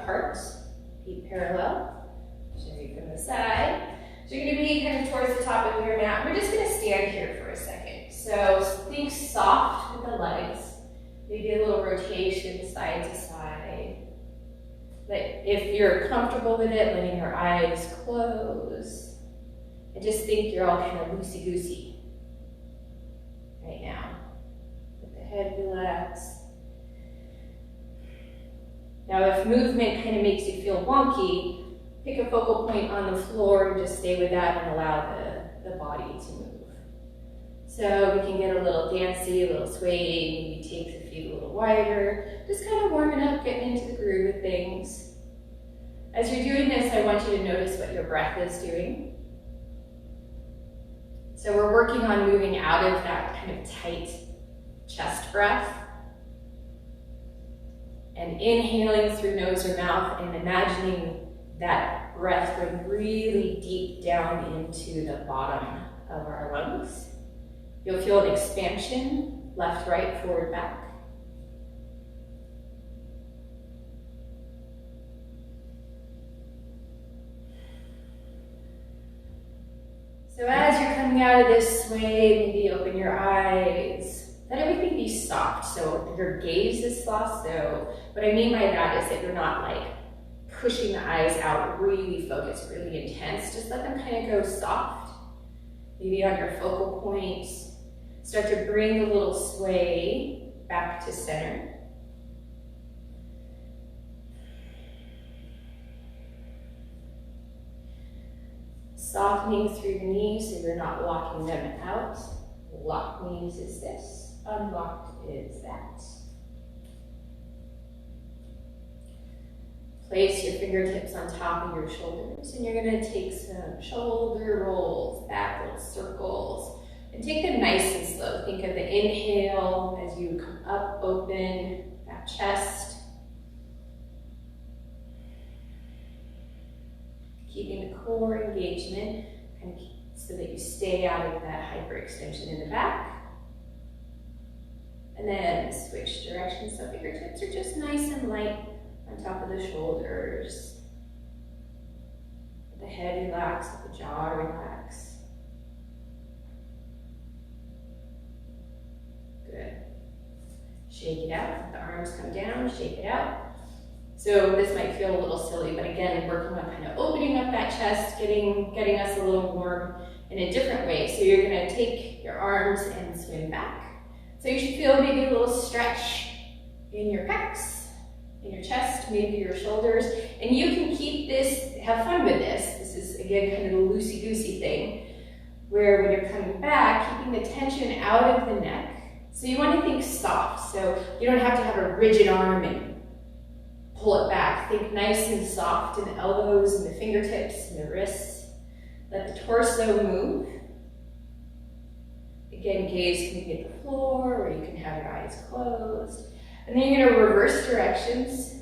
apart, feet parallel. Show you from the side. So you're going to be kind of towards the top of your mat. We're just going to stand here for a second. So think soft with the legs. Maybe a little rotation side to side. But if you're comfortable with it, letting your eyes close. And just think you're all kind of loosey-goosey right now. Let the head relax. Now if movement kind of makes you feel wonky, pick a focal point on the floor and just stay with that and allow the body to move. So we can get a little dancey, a little swaying, maybe take the feet a little wider, just kind of warming up, getting into the groove of things. As you're doing this, I want you to notice what your breath is doing. So we're working on moving out of that kind of tight chest breath and inhaling through nose or mouth and imagining that breath going really deep down into the bottom of our lungs. You'll feel an expansion, left, right, forward, back. So as you're coming out of this sway, maybe open your eyes. Let everything be soft, so your gaze is soft. So what I mean by that is that you're not like pushing the eyes out, really focused, really intense. Just let them kind of go soft. Maybe on your focal points. Start to bring the little sway back to center. Softening through your knees so you're not locking them out. Locked knees is this, unlocked is that. Place your fingertips on top of your shoulders and you're going to take some shoulder rolls, back little circles. And take them nice and slow. Think of the inhale as you come up, open that chest. Keeping the core engagement so that you stay out of that hyperextension in the back. And then switch directions so fingertips are just nice and light on top of the shoulders. Let the head relax, let the jaw relax. Good. Shake it out. Let the arms come down, shake it out. So this might feel a little silly, but again, working on kind of opening up that chest, getting us a little warm in a different way. So you're going to take your arms and swim back. So you should feel maybe a little stretch in your pecs, in your chest, maybe your shoulders. And you can keep this, have fun with this. This is, again, kind of a loosey-goosey thing, where when you're coming back, keeping the tension out of the neck. So you want to think soft, so you don't have to have a rigid arm and pull it back. Think nice and soft in the elbows and the fingertips and the wrists. Let the torso move. Again, gaze can be at the floor or you can have your eyes closed. And then you're going to reverse directions.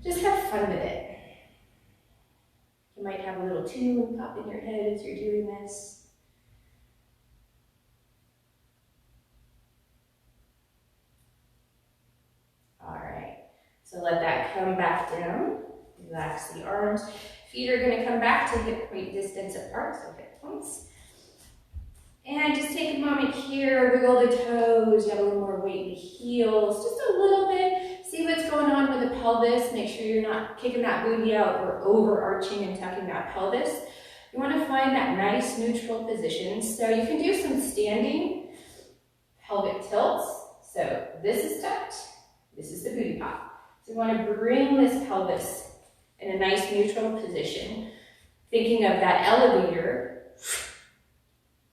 Just have fun with it. You might have a little tune pop in your head as you're doing this. So let that come back down. Relax the arms. Feet are going to come back to hip point distance apart, so hip points. And just take a moment here, wiggle the toes. You have a little more weight in the heels, just a little bit. See what's going on with the pelvis. Make sure you're not kicking that booty out or overarching and tucking that pelvis. You want to find that nice neutral position. So you can do some standing pelvic tilts. So this is tucked. This is the booty pop. So you want to bring this pelvis in a nice neutral position, thinking of that elevator,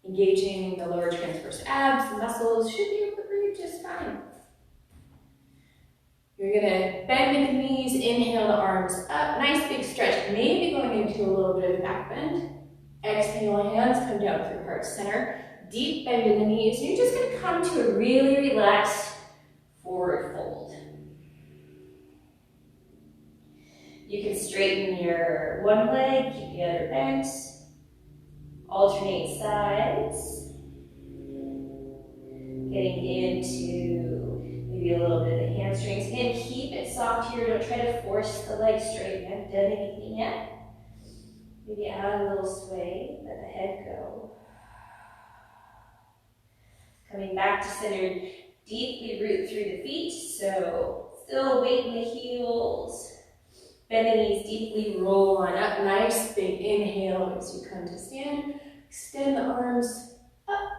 engaging the lower transverse abs, the muscles should be able to breathe just fine. You're going to bend with the knees, inhale the arms up, nice big stretch, maybe going into a little bit of a back bend. Exhale, hands come down through heart center, deep bend in the knees. You're just going to come to a really relaxed forward fold. You can straighten your one leg, keep the other bent. Alternate sides. Getting into Maybe a little bit of the hamstrings. Again, keep it soft here. Don't try to force the legs straight. You haven't done anything yet. Maybe add a little sway. Let the head go. Coming back to center. Deeply root through the feet. So still weight in the heels. Bend the knees deeply. Roll on up. Nice big inhale as you come to stand. Extend the arms up.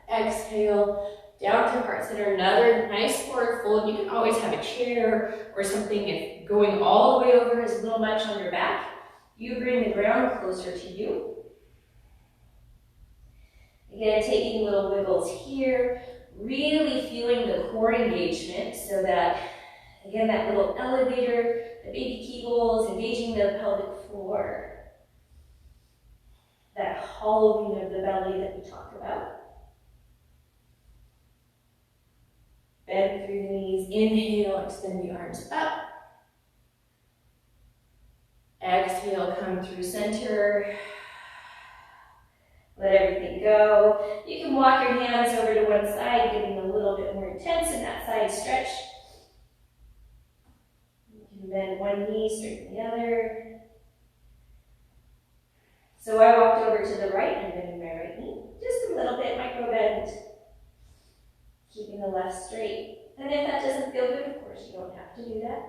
Exhale. Down through heart center, another nice forward fold. You can always have a chair or something if going all the way over is a little much on your back. You bring the ground closer to you. Again, taking little wiggles here, really feeling the core engagement so that, again, that little elevator, the baby kegels, engaging the pelvic floor. That hollowing of the belly that we talk about. Bend through the knees, inhale, extend the arms up. Exhale, come through center. Let everything go. You can walk your hands over to one side, getting a little bit more intense in that side stretch. You can bend one knee, straighten the other. So I walked over to the right and bending my right knee. Just a little bit, micro bend. Keeping the left straight. And if that doesn't feel good, of course, you don't have to do that.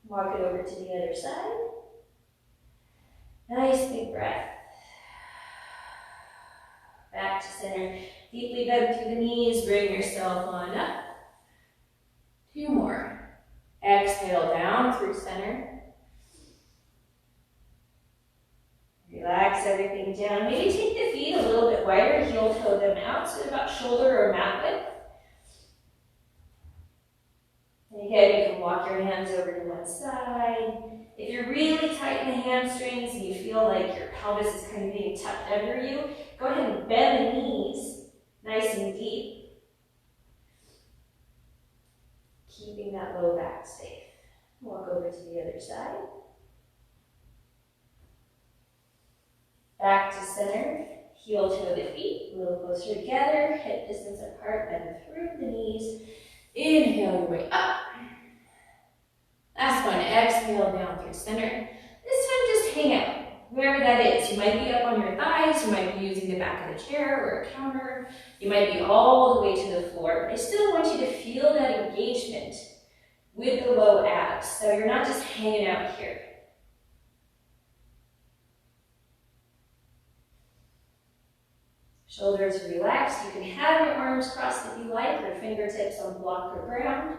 Walk it over to the other side. Nice big breath. Back to center. Deeply bend through the knees. Bring yourself on up. 2 more. Exhale down through center. Relax everything down. Maybe take the feet a little bit wider, heel toe them out, so about shoulder or mat width. And again, you can walk your hands over to one side. If you're really tight in the hamstrings and you feel like your pelvis is kind of being tucked under you, go ahead and bend the knees nice and deep. Keeping that low back safe. Walk over to the other side. Back to center, heel toe the feet, a little closer together, hip distance apart, bend through the knees. Inhale your way up. Last one, exhale down through center. This time just hang out, wherever that is. You might be up on your thighs, you might be using the back of the chair or a counter, you might be all the way to the floor, but I still want you to feel that engagement with the low abs, so you're not just hanging out here. Shoulders relaxed. You can have your arms crossed if you like, or fingertips on block or ground.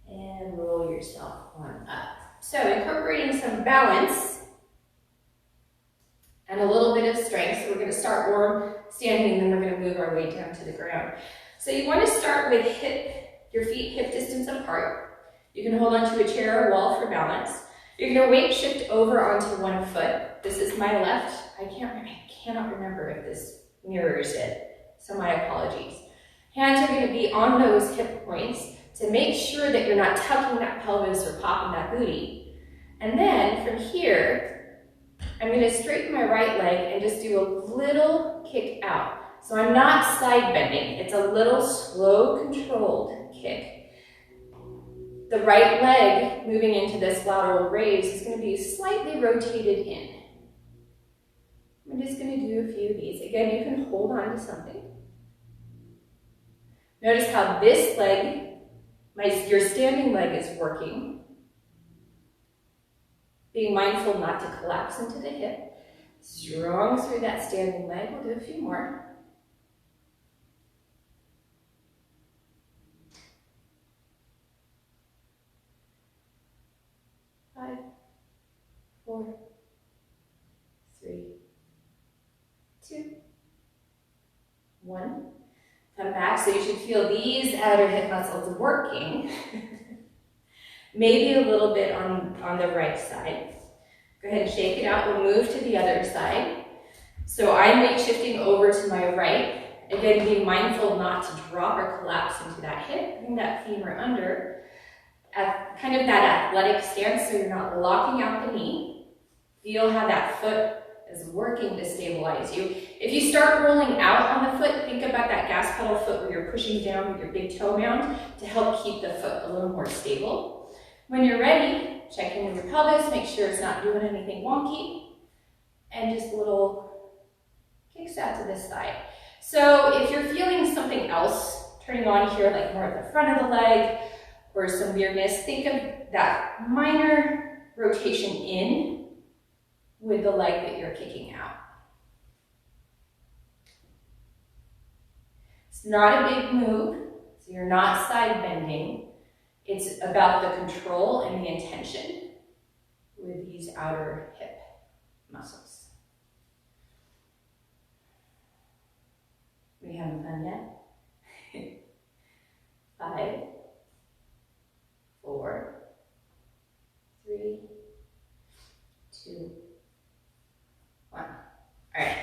And roll yourself on up. So incorporating some balance and a little bit of strength. So we're going to start warm standing, and then we're going to move our way down to the ground. So you want to start with your feet hip distance apart. You can hold onto a chair or wall for balance. You're going to weight shift over onto one foot. This is my left. I cannot remember if this mirrors it, so my apologies. Hands are going to be on those hip points to make sure that you're not tucking that pelvis or popping that booty. And then from here, I'm going to straighten my right leg and just do a little kick out. So I'm not side bending. It's a little slow, controlled kick. The right leg moving into this lateral raise is going to be slightly rotated in. I'm just going to do a few of these. Again, you can hold on to something. Notice how this leg, your standing leg is working. Being mindful not to collapse into the hip. Strong through that standing leg. We'll do a few more. 5, 4, 3, 2, 1. Come back, so you should feel these outer hip muscles working. Maybe a little bit on the right side. Go ahead and shake it out. We'll move to the other side. So I'm weight shifting over to my right. Again, being mindful not to drop or collapse into that hip. Bring that femur under. At kind of that athletic stance, so you're not locking out the knee. Feel how that foot is working to stabilize you. If you start rolling out on the foot, think about that gas pedal foot where you're pushing down with your big toe mound to help keep the foot a little more stable. When you're ready, check in with your pelvis, make sure it's not doing anything wonky, and just little kicks out to this side. So if you're feeling something else turning on here, like more at the front of the leg or some weirdness, think of that minor rotation in with the leg that you're kicking out. It's not a big move, so you're not side bending. It's about the control and the intention with these outer hip muscles. We having fun yet? 5, 4, 3, 2, 1. All right,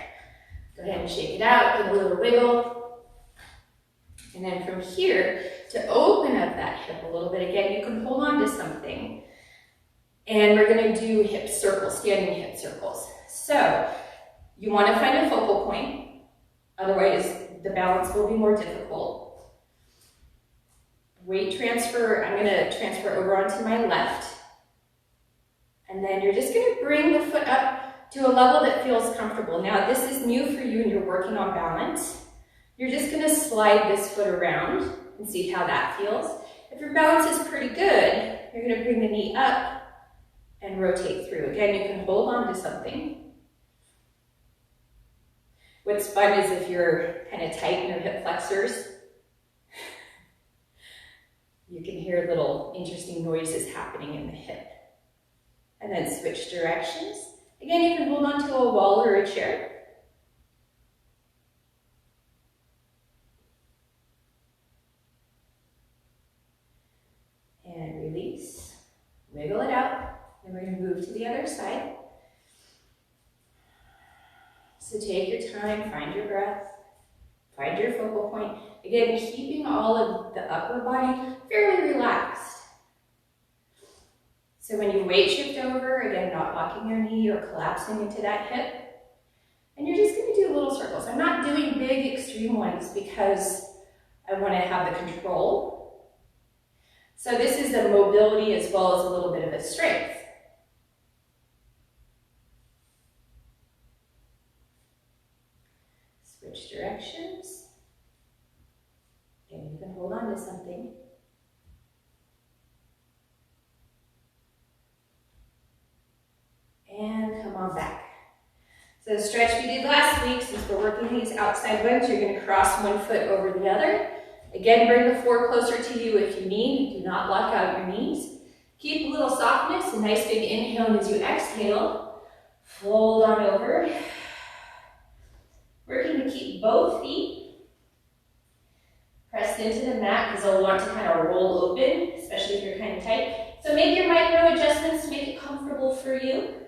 go ahead and shake it out, give a little wiggle. And then from here, to open up that hip a little bit, again, you can hold on to something. And we're gonna do hip circles, standing hip circles. So, you wanna find a focal point, otherwise the balance will be more difficult. Weight transfer, I'm gonna transfer over onto my left. And then you're just gonna bring the foot up to a level that feels comfortable. Now, this is new for you and you're working on balance. You're just gonna slide this foot around and see how that feels. If your balance is pretty good, you're gonna bring the knee up and rotate through. Again, you can hold on to something. What's fun is if you're kind of tight in your hip flexors, you can hear little interesting noises happening in the hip. And then switch directions. Again, you can hold on to a wall or a chair. And release, wiggle it out. Then we're going to move to the other side. So take your time, find your breath, find your focal point. Again, keeping all of the upper body fairly relaxed. So when you weight shift over, again, not locking your knee or collapsing into that hip. And you're just going to do little circles. I'm not doing big extreme ones because I want to have the control. So this is a mobility as well as a little bit of a strength. Switch directions. Again, you can hold on to something. And come on back. So the stretch we did last week, since we're working these outside legs, you're going to cross one foot over the other. Again, bring the floor closer to you if you need. Do not lock out your knees. Keep a little softness, a nice big inhale, and as you exhale, fold on over. Working to keep both feet pressed into the mat because they'll want to kind of roll open, especially if you're kind of tight. So make your micro adjustments to make it comfortable for you.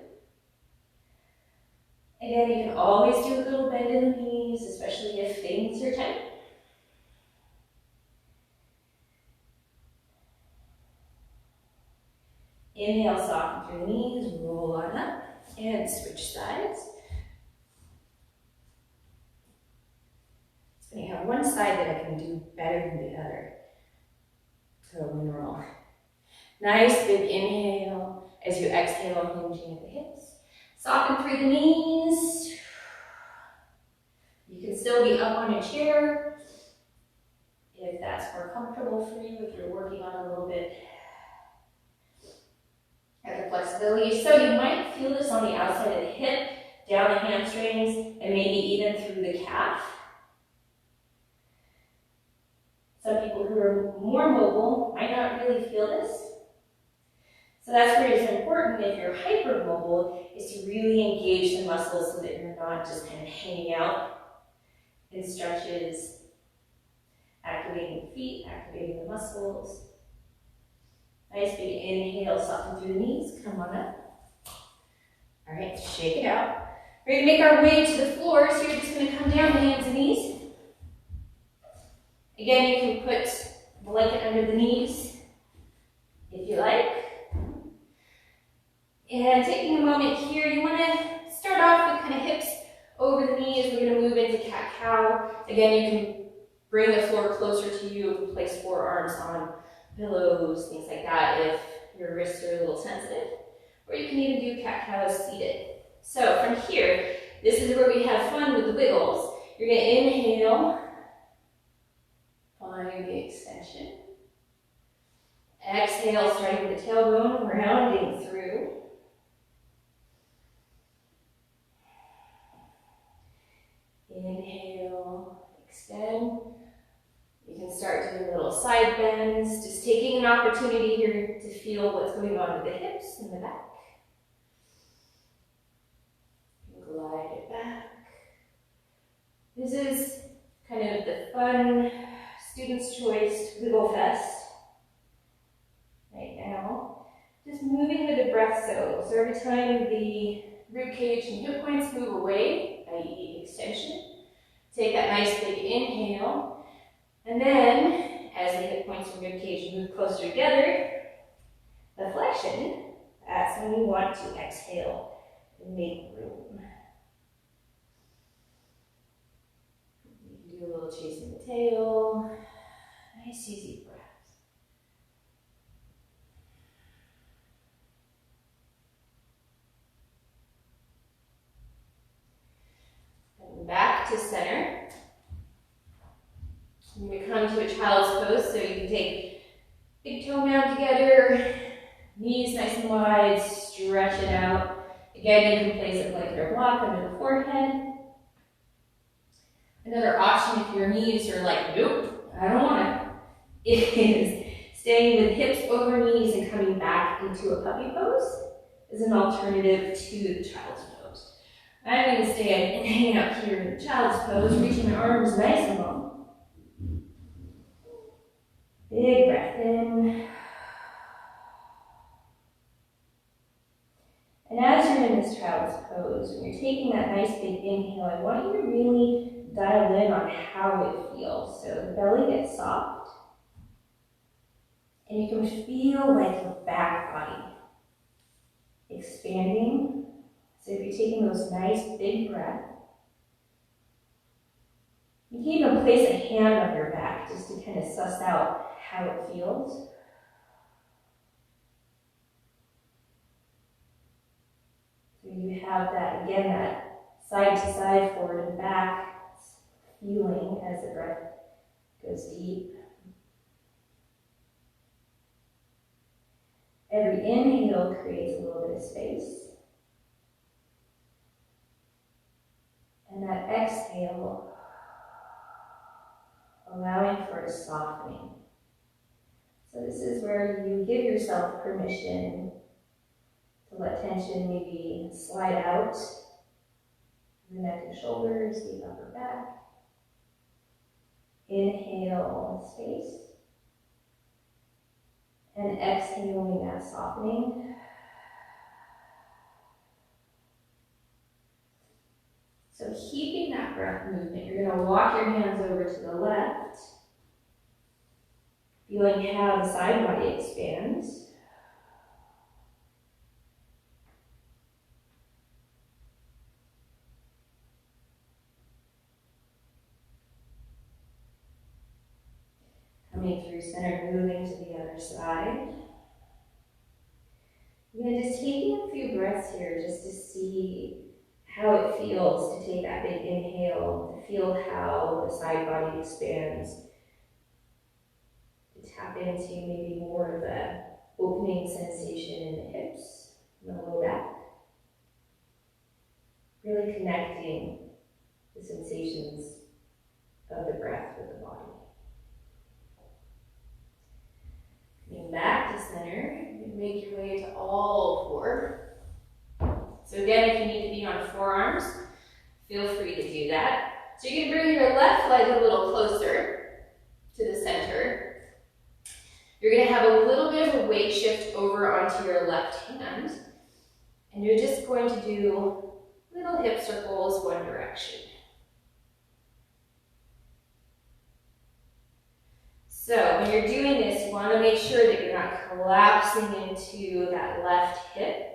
Again, you can always do a little bend in the knees, especially if things are tight. Inhale, soften through the knees, roll on up, and switch sides. So you have one side that I can do better than the other. So one roll. Nice big inhale as you exhale, hinging at the hips. Soften through the knees. You can still be up on a chair if that's more comfortable for you, if you're working on a little bit of the flexibility. So you might feel this on the outside of the hip, down the hamstrings, and maybe even through the calf. Some people who are more mobile might not really feel this. So that's where it's important, if you're hypermobile, is to really engage the muscles so that you're not just kind of hanging out in stretches, activating the feet, activating the muscles. Nice big inhale, soften through the knees, come on up. All right, shake it out. We're gonna make our way to the floor, so you're just gonna come down, hands and knees. Again, you can put the blanket under the knees if you like. And taking a moment here, you want Again, you can bring the floor closer to you. You can place forearms on pillows, things like that if your wrists are a little sensitive. Or you can even do cat-cows seated. So from here, this is where we have fun with the wiggles. You're going to inhale, find the extension. Exhale, starting with the tailbone, rounding through. Inhale, extend. You can start doing little side bends, just taking an opportunity here to feel what's going on with the hips and the back. Glide it back. This is kind of the fun student's choice wiggle fest right now. Just moving with the breath so every time the rib cage and hip points move away, i.e. extension, take that nice big inhale. And then, as the hip points and rib cage move closer together, the flexion, that's when you want to exhale and make room. You can do a little chasing the tail. Nice, easy breath. And back to center. And we come to a child's pose, so you can take big toe mound together, knees nice and wide, stretch it out. Again, you can place a blanket or block under the forehead. Another option if your knees are like, nope, I don't want it, is staying with hips over knees and coming back into a puppy pose is an alternative to the child's pose. I'm going to stay and hang out here in the child's pose, reaching my arms nice and long. Big breath in. And as you're in this child's pose, when you're taking that nice big inhale, I want you to really dial in on how it feels. So the belly gets soft. And you can feel like your back body expanding. So if you're taking those nice big breaths, you can even place a hand on your back just to kind of suss out how it feels. So you have that, again, that side to side, forward and back feeling as the breath goes deep. Every inhale creates a little bit of space. And that exhale, allowing for a softening. So this is where you give yourself permission to let tension maybe slide out the neck and shoulders, the upper back. Inhale, space. And exhaling that softening. So keeping that breath movement, you're going to walk your hands over to the left, feeling how the side body expands. Coming through center, moving to the other side. Again, just taking a few breaths here just to see how it feels to take that big inhale, to feel how the side body expands, to tap into maybe more of the opening sensation in the hips, in the low back. Really connecting the sensations of the breath with the body. Coming back to center, you can make your way to all four. So again, if you need to be on forearms, feel free to do that. So you can bring your left leg a little closer to the center. You're going to have a little bit of a weight shift over onto your left hand. And you're just going to do little hip circles one direction. So when you're doing this, you want to make sure that you're not collapsing into that left hip.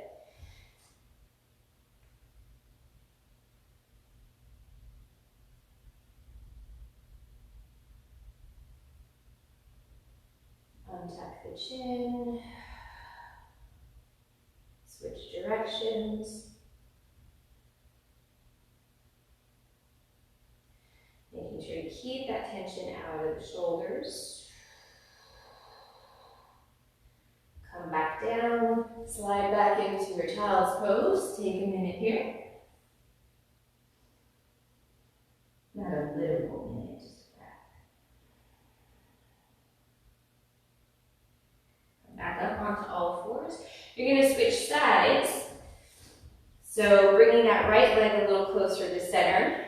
Untuck the chin. Switch directions. Making sure to keep that tension out of the shoulders. Come back down, slide back into your child's pose. Take a minute here. Not a literal minute, just back. Come back up onto all fours. You're going to switch sides. So bringing that right leg a little closer to center.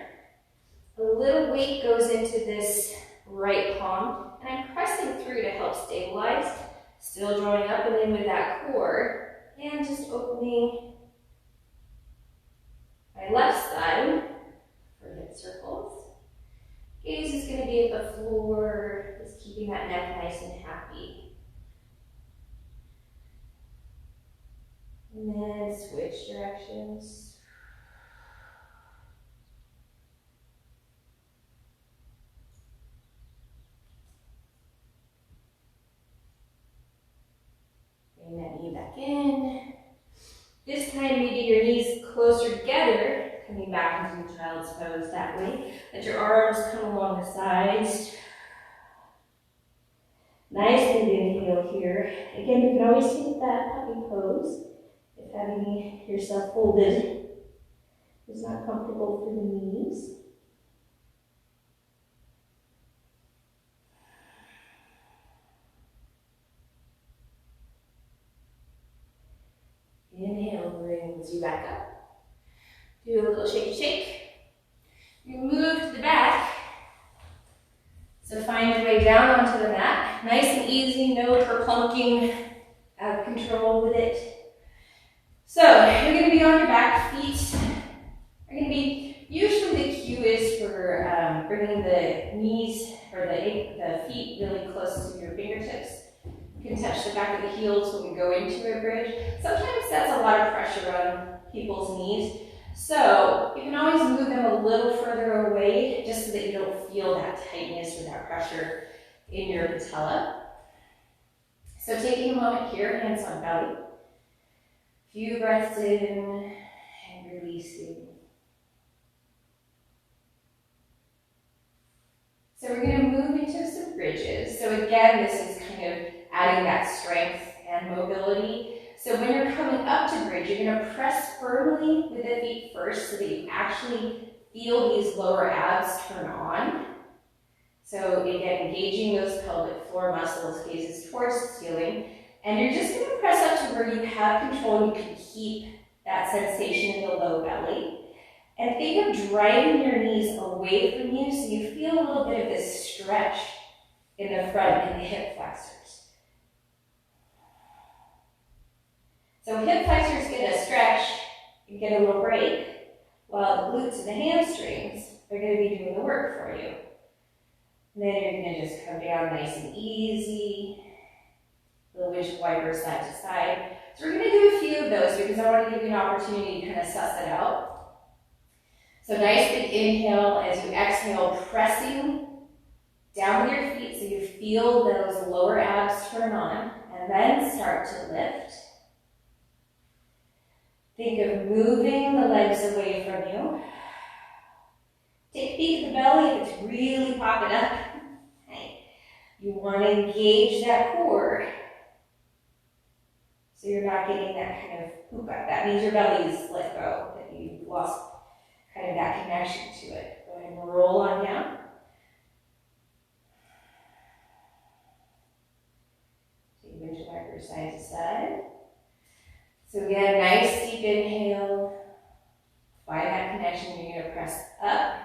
A little weight goes into this right palm, and I'm pressing through to help stabilize. Still drawing up and in with that core, and just opening my left side for hip circles. Gaze is going to be at the floor, just keeping that neck nice and happy. And then switch directions. Bring that knee back in. This time, maybe your knees closer together, coming back into child's pose that way. Let your arms come along the sides. Nice big inhale here. Again, you can always take that puppy pose if having yourself folded is not comfortable for the knees. Inhale brings you back up. Do a little shake shake. You move to the back. So find your way down onto the mat. Nice and easy, no kerplunking, out of control with it. So you're going to be on your back. Feet are going to be, usually the cue is for bringing the knees or the feet really close to your fingertips. You can touch the back of the heels when we go into a bridge. Sometimes that's a lot of pressure on people's knees. So you can always move them a little further away just so that you don't feel that tightness or that pressure in your patella. So taking a moment here, hands on belly. Few breaths in and releasing. So we're going to move into some bridges. So again, this is kind of adding that strength and mobility. So when you're coming up to bridge, you're going to press firmly with the feet first so that you actually feel these lower abs turn on. So again, engaging those pelvic floor muscles, gazes towards the ceiling. And you're just going to press up to where you have control. You can keep that sensation in the low belly. And think of driving your knees away from you so you feel a little bit of this stretch in the front and the hip flexors. So hip flexors get a stretch and get a little break, while the glutes and the hamstrings are going to be doing the work for you. And then you're going to just come down nice and easy. Little windshield wiper side to side. So we're going to do a few of those because I want to give you an opportunity to kind of suss it out. So nice big inhale as you exhale, pressing down with your feet so you feel those lower abs turn on, and then start to lift. Think of moving the legs away from you. Take a peek at the belly if it's really popping up. Okay. You want to engage that core so you're not getting that kind of poop up. That means your belly is let go, that you've lost kind of that connection to it. Go ahead and roll on down. Take windshield wiper side to side. So again, nice deep inhale. Find that connection. You're going to press up.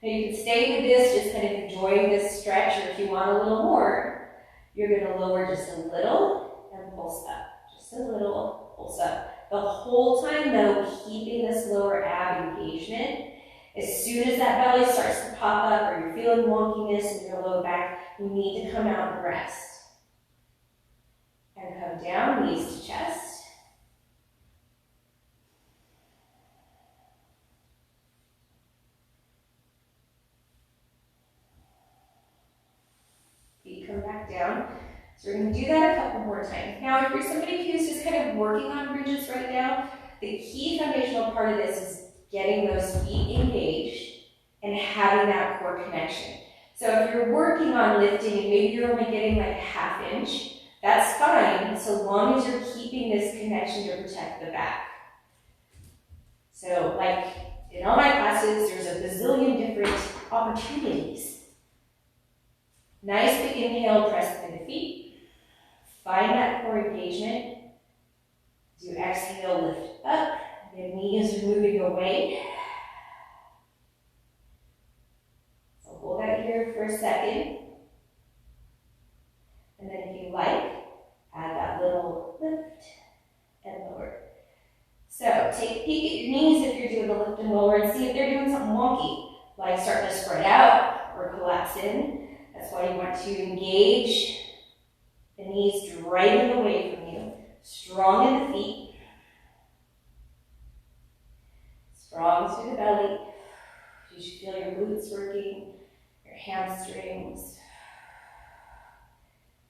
Now you can stay with this, just kind of enjoying this stretch, or if you want a little more, you're going to lower just a little and pulse up. Just a little, pulse up. The whole time though, keeping this lower ab engagement. As soon as that belly starts to pop up or you're feeling wonkiness in your low back, you need to come out and rest. And come down, knees to chest. Feet come back down. So we're going to do that a couple more times. Now, if you're somebody who's just kind of working on bridges right now, the key foundational part of this is getting those feet engaged and having that core connection. So if you're working on lifting and maybe you're only getting like a ½ inch, that's fine, so long as you're keeping this connection to protect the back. So like in all my classes, there's a bazillion different opportunities. Nice big inhale, press through the feet. Find that core engagement. As you exhale, lift up. The knees are moving away. So hold out here for a second. And then if you like, add that little lift and lower. So take a peek at your knees if you're doing the lift and lower and see if they're doing something wonky, like starting to spread out or collapse in. That's why you want to engage the knees driving away from you. Strong in the feet. Strong through the belly. You should feel your glutes working, your hamstrings.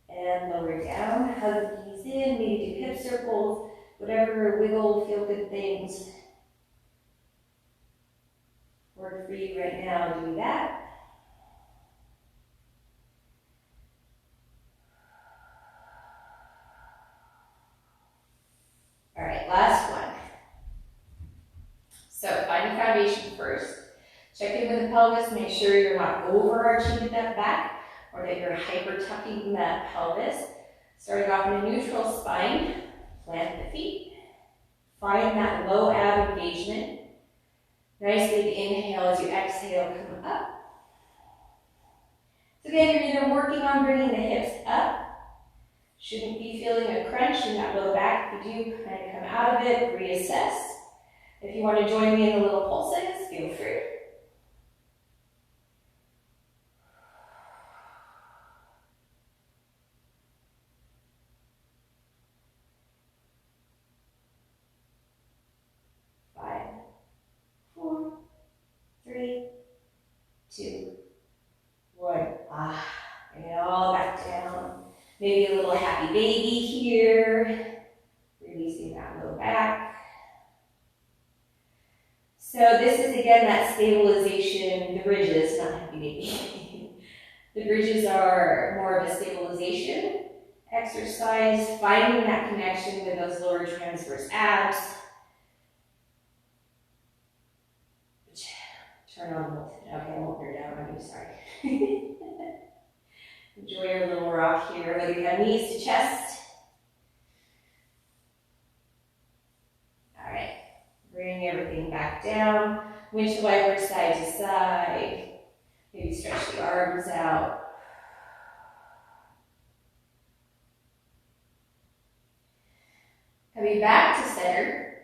And lower down, hug the knees in, maybe do hip circles, whatever wiggle, feel good things work for you right now, do that. All right, last one. So find the foundation first. Check in with the pelvis, make sure you're not overarching that back or that you're hyper tucking that pelvis. Starting off in a neutral spine, plant the feet. Find that low ab engagement. Nice big inhale as you exhale, come up. So again, you're either working on bringing the hips up. Shouldn't be feeling a crunch in that low back. If you do, kind of come out of it, reassess. If you want to join me in the little pulses, feel free. Bring it all back down. Maybe a little happy baby here. Releasing that low back. So this is again that stabilization, the bridges, not happy baby. The bridges are more of a stabilization exercise, finding that connection with those lower transverse abs. Turn on the okay, I won't bear down on you, sorry. Enjoy your little rock here, whether you have knees to chest. All right, bring everything back down. Windshield wiper side to side. Maybe stretch the arms out. Coming back to center.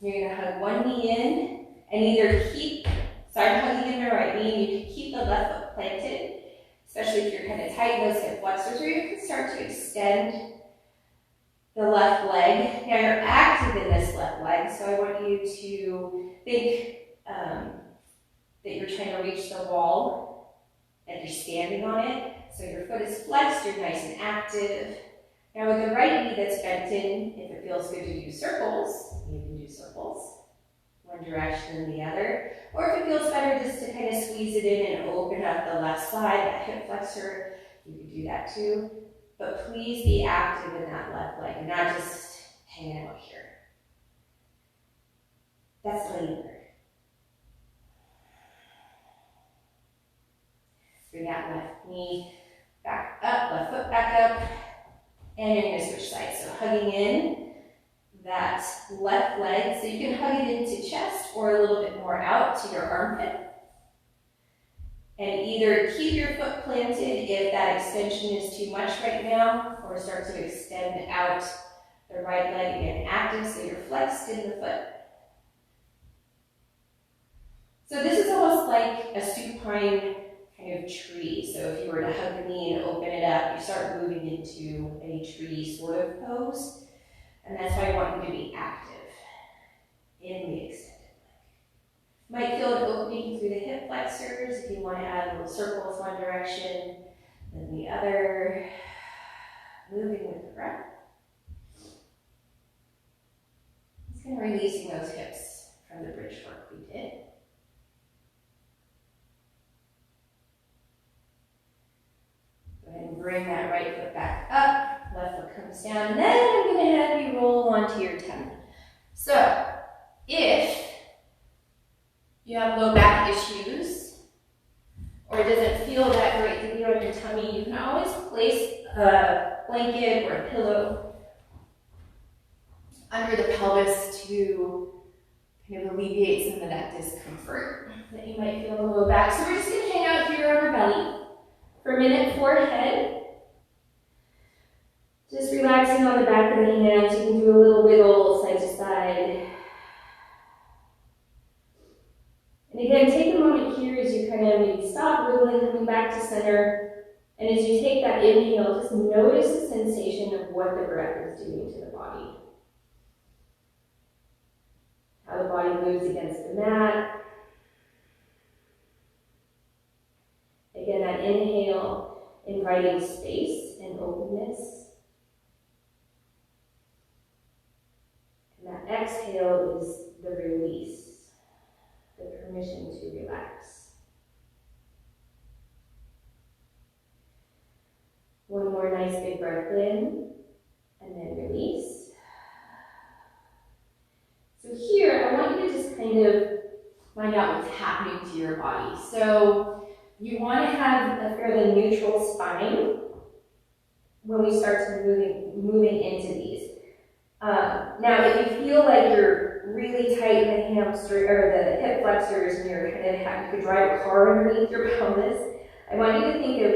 You're gonna hug one knee in and either start hugging in the right knee, and you can keep the left foot planted, especially if you're kind of tight in those hip flexors, or you can start to extend the left leg. Now you're active in this left leg, so I want you to think that you're trying to reach the wall and you're standing on it. So your foot is flexed, you're nice and active. Now with the right knee that's bent in, if it feels good to do circles, you can do circles, one direction and the other. Or if it feels better just to kind of squeeze it in and open up the left side, that hip flexor, you can do that too. But please be active in that left leg and not just hanging out here. That's ladybird. Bring that left knee back up, left foot back up, and you're going to switch sides. So hugging in that left leg, so you can hug it into chest or a little bit more out to your armpit. And either keep your foot planted if that extension is too much right now, or start to extend out the right leg again, active so you're flexed in the foot. So this is almost like a supine kind of tree. So if you were to hug the knee and open it up, you start moving into a tree sort of pose. And that's why I want you to be active in the extended leg. Might feel an opening through the hip flexors if you want to add little circles one direction, then the other. comes down, and then I'm going to have you roll onto your tummy. So, if you have low back issues, or it doesn't feel that great to be on your tummy, you can always place a blanket or a pillow under the pelvis to kind of alleviate some of that discomfort that you might feel in the low back. So we're just going to hang out here on our belly for a minute, forehead. Just relaxing on the back of the hands. You can do a little wiggle side to side. And again, take a moment here as you kind of maybe stop wiggling, coming back to center. And as you take that inhale, just notice the sensation of what the breath is doing to the body. How the body moves against the mat. Again, that inhale, inviting space and openness. And that exhale is the release, the permission to relax. One more nice big breath in, and then release. So here, I want you to just kind of find out what's happening to your body. So you want to have a fairly neutral spine when we start to moving into these. Now, if you feel like you're really tight in the hamstring or the hip flexors, and you're kind of you could drive a car underneath your pelvis, I want you to think of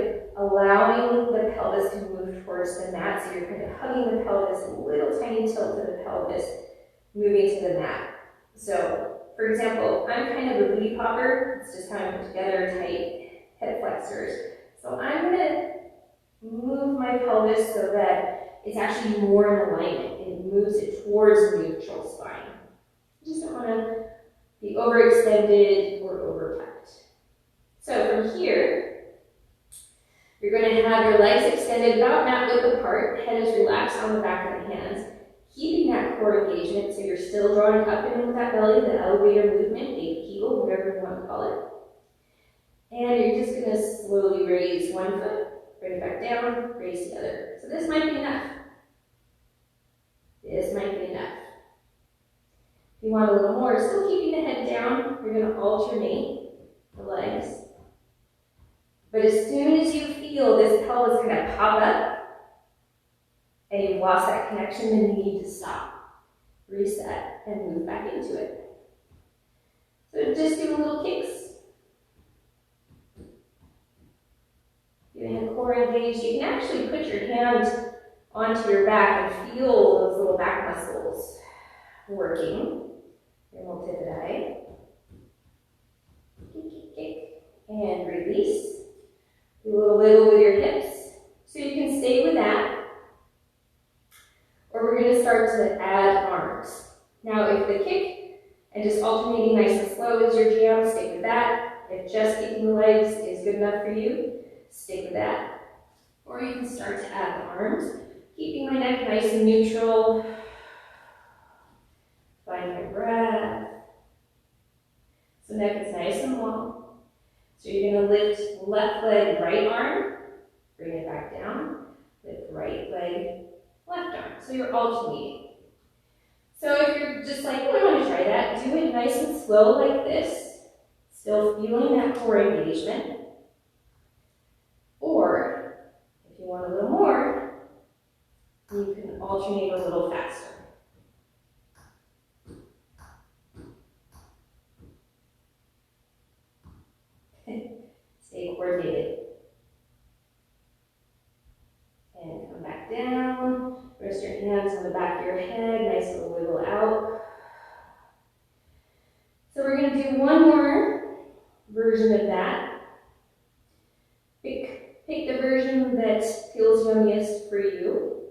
allowing the pelvis to move towards the mat. So you're kind of hugging the pelvis, a little tiny tilt of the pelvis, moving to the mat. So, for example, I'm kind of a booty popper. It's just how I put together tight hip flexors. So I'm going to move my pelvis so that it's actually more in alignment. It moves it towards the neutral spine. You just don't want to be overextended or overtucked. So from here, you're going to have your legs extended about mat width apart. Head is relaxed on the back of the hands. Keeping that core engagement, so you're still drawing up and in with that belly, the elevator movement, big kegel, whatever you want to call it. And you're just going to slowly raise one foot, bring it back down, raise the other. So this might be enough. This might be enough. If you want a little more, still keeping the head down, you're going to alternate the legs. But as soon as you feel this pelvis kind of pop up, and you've lost that connection, then you need to stop, reset, and move back into it. So just do little kicks. Feeling the core engaged. You can actually put your hand onto your back and feel those little back muscles working. Then we'll tip it eye. Kick, kick, kick. And release. Do a little wiggle with your hips. So you can stay with that. Or we're going to start to add arms. Now, if the kick and just alternating nice and slow is your jam, stick with that. If just kicking the legs is good enough for you, stick with that. Or you can start to add the arms, keeping my neck nice and neutral. Find my breath. So neck is nice and long. So you're going to lift left leg, right arm, bring it back down, lift right leg, left arm. So you're alternating. So if you're just like, oh, I want to try that, do it nice and slow like this, still feeling that core engagement. Or if you want a little more, you can alternate a little faster. Stay coordinated. And come back down. Rest your hands on the back of your head. Nice little wiggle out. So we're going to do one more version of that. Pick the version that feels yummiest for you.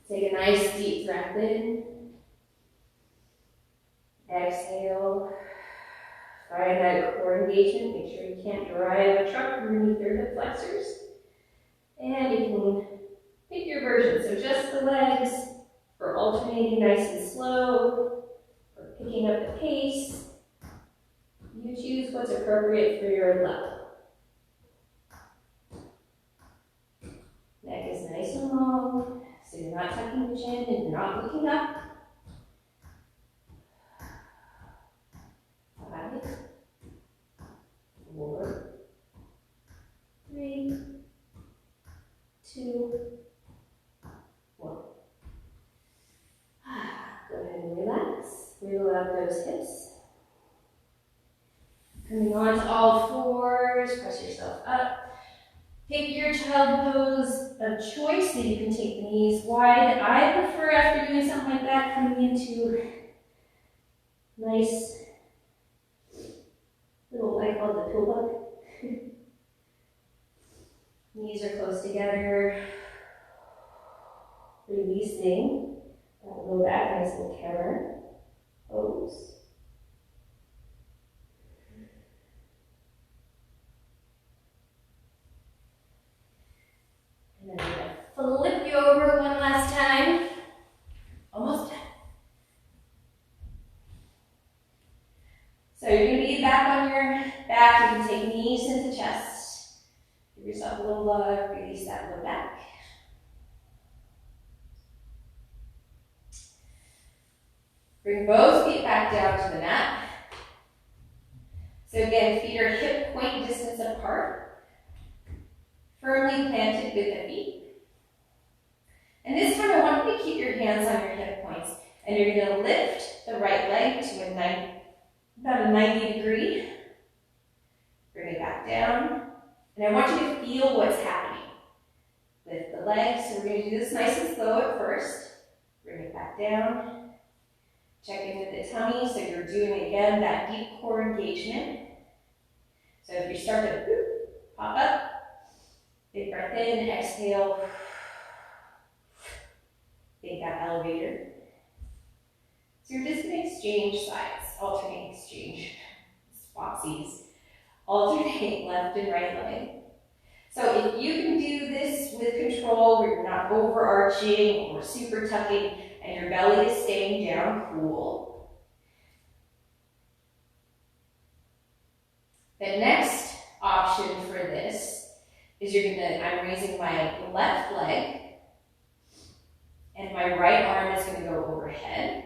Take a nice deep breath in. Exhale. Find that core engagement. Make sure you can't drive a truck underneath your hip flexors. And you can pick your version. So just the legs, or alternating nice and slow, or picking up the pace. You choose what's appropriate for your level. Neck and long. So you're not tucking the chin and you're not looking up. 5, 4, 3, 2, 1. Go ahead and relax. Wiggle out those hips. Coming on to all fours, press yourself up. Pick your child pose of choice so you can take the knees wide. I prefer, after doing something like that, coming into nice little, I call it the pill bug. Knees are close together. Releasing that low back, nice little camera pose. And then I'm going to flip you over one last time. Almost done. So you're going to be back on your back. You can take knees into chest. Give yourself a little love. Release that low back. Bring both feet back down to the mat. So again, feet are hip point distance apart. Firmly planted with the feet. And this time I want you to keep your hands on your hip points. And you're going to lift the right leg to about a 90 degree. Bring it back down. And I want you to feel what's happening with the legs. So we're going to do this nice and slow at first. Bring it back down. Check in with the tummy. So you're doing, again, that deep core engagement. So if you start to pop up, big breath in, exhale. Take that elevator. So you're just going to exchange sides, alternate exchange, swapsies, alternate left and right leg. So if you can do this with control, where you're not overarching or super tucking, and your belly is staying down, cool. The next option for this is I'm raising my left leg, and my right arm is going to go overhead.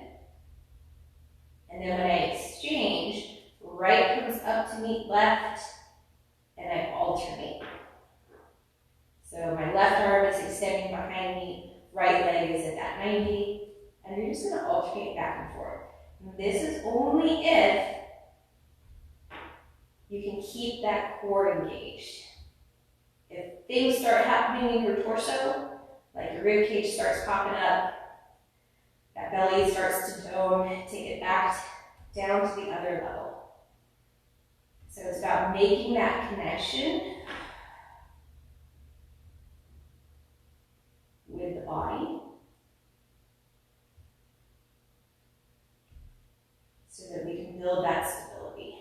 And then when I exchange, right comes up to meet left, and I alternate. So my left arm is extending behind me, right leg is at that 90, and you're just going to alternate back and forth. And this is only if you can keep that core engaged. If things start happening in your torso, like your rib cage starts popping up, that belly starts to dome, take it back down to the other level. So it's about making that connection with the body so that we can build that stability.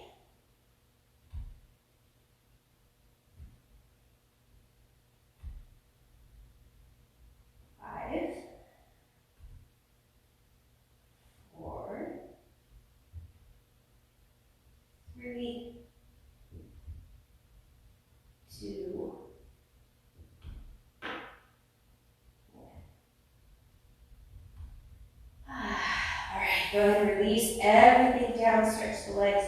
Three, 2, 1. All right, go ahead and release everything down, stretch the legs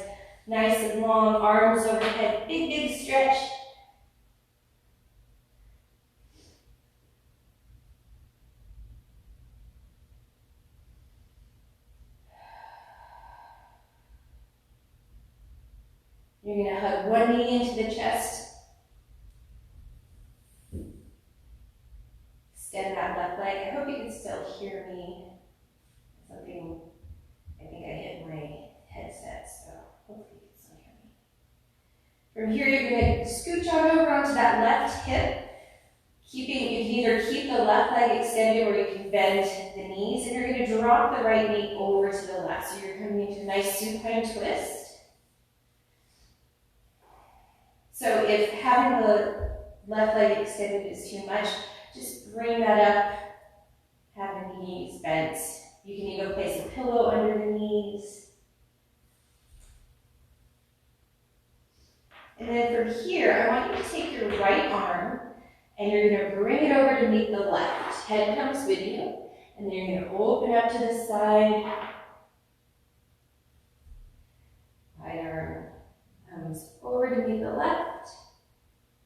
nice and long, arms overhead, big, big stretch. You're going to hug one knee into the chest. Extend that left leg. I hope you can still hear me. Something, I think I hit my headset, so hopefully you can still hear me. From here, you're going to scooch on over onto that left hip. You can either keep the left leg extended or you can bend the knees, and you're going to drop the right knee over to the left. So you're coming into a nice supine twist. So if having the left leg extended is too much, just bring that up, have the knees bent. You can even place a pillow under the knees. And then from here, I want you to take your right arm and you're going to bring it over to meet the left. head comes with you, and then you're going to open up to the side. Right arm comes over to meet the left,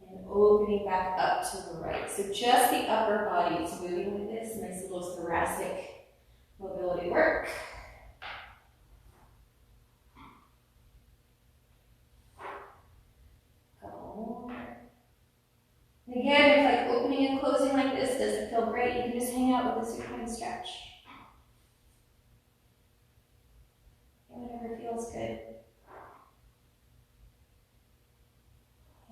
and opening back up to the right. So just the upper body is moving with this. Nice little thoracic mobility work. Couple more. And again, if like opening and closing like this doesn't feel great, you can just hang out with the supine stretch. Whatever feels good.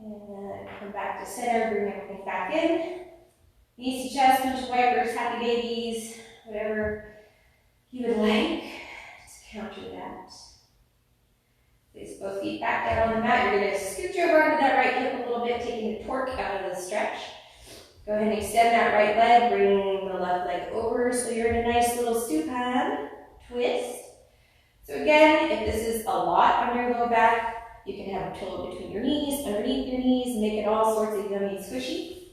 And come back to center, bring everything back in. Knees to chest, windshield wipers, happy babies, whatever you would like. Just counter that. Place both feet back down on the mat. You're going to scooch over onto that right hip a little bit, taking the torque out of the stretch. Go ahead and extend that right leg, bring the left leg over so you're in a nice little supine twist. So again, if this is a lot on your low back, you can have a pillow between your knees, underneath your knees, make it all sorts of yummy squishy.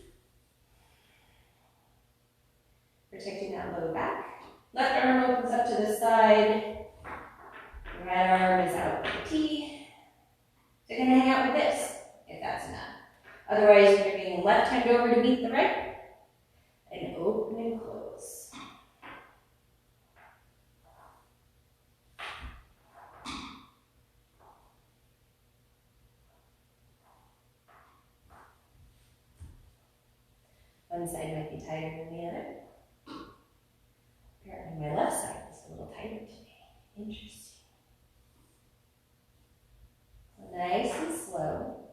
Protecting that low back. Left arm opens up to the side. Right arm is out with the T. So you're going to hang out with this, if that's enough. Otherwise, you're going left hand over to meet the right, and open and close. One side might be tighter than the other. Apparently my left side is a little tighter today. Interesting. Nice and slow.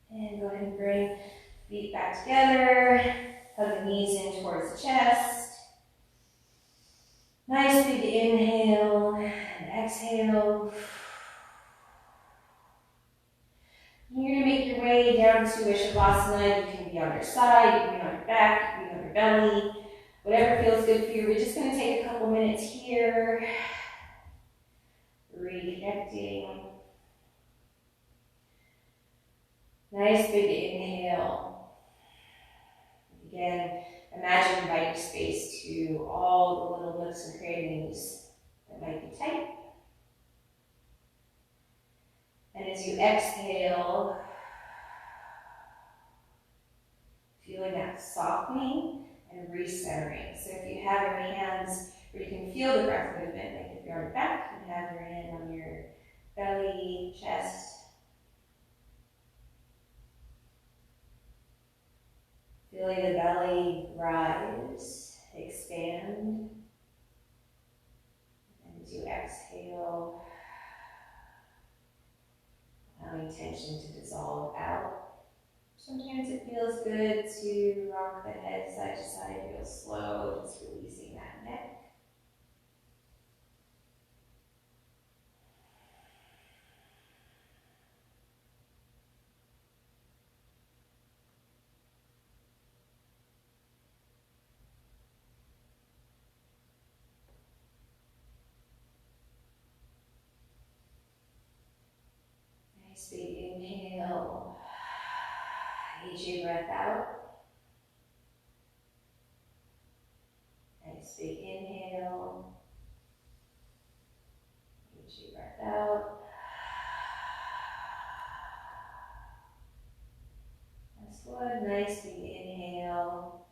And go ahead and bring feet back together. Hug the knees in towards the chest. Nice big inhale and exhale. You're going to make your way down to a Shavasana. You can be on your side, you can be on your back, you can be on your belly. Whatever feels good for you. We're just going to take a couple minutes here. Reconnecting. Nice big inhale. Again, imagine inviting space to all the little nooks and crannies that might be tight. And as you exhale, feeling that softening and recentering. So if you have your hands where you can feel the breath movement, like if you're on your back, you can have your hand on your belly, chest. Feeling the belly rise, expand. And as you exhale, allowing tension to dissolve out. Sometimes it feels good to rock the head side to side real slow, just releasing that neck. Nice big inhale. Ease your breath out. Nice big inhale. Ease your breath out. That's good. Nice big inhale.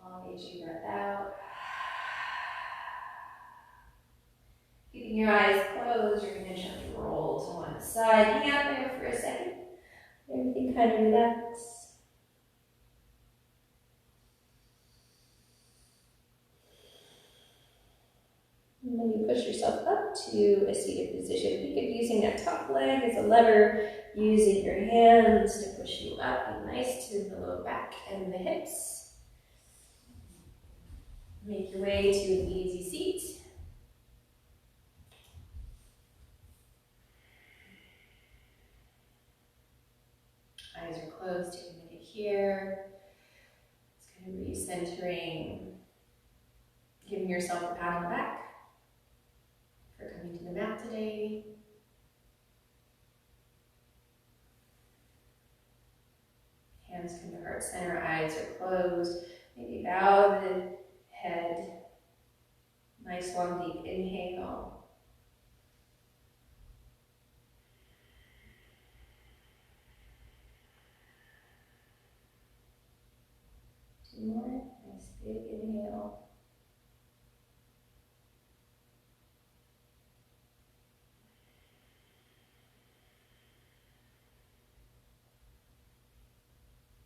Long, ease your breath out. Keeping your eyes closed, you're going to gently roll to one side. Hang out there for a second. Everything kind of relax. And then you push yourself up to a seated position. Think of using that top leg as a lever, using your hands to push you up. And nice to the low back and the hips. Make your way to an easy seat. Eyes are closed. Take a minute here. And recentering, giving yourself a pat on the back for coming to the mat today. Hands come to heart center, eyes are closed. Maybe bow the head. Nice long deep inhale. Two more. Nice big inhale.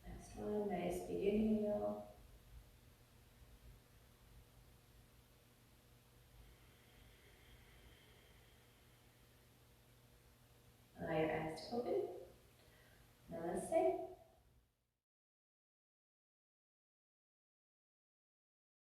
Next one. Nice big inhale. Allow your eyes to open. Namaste.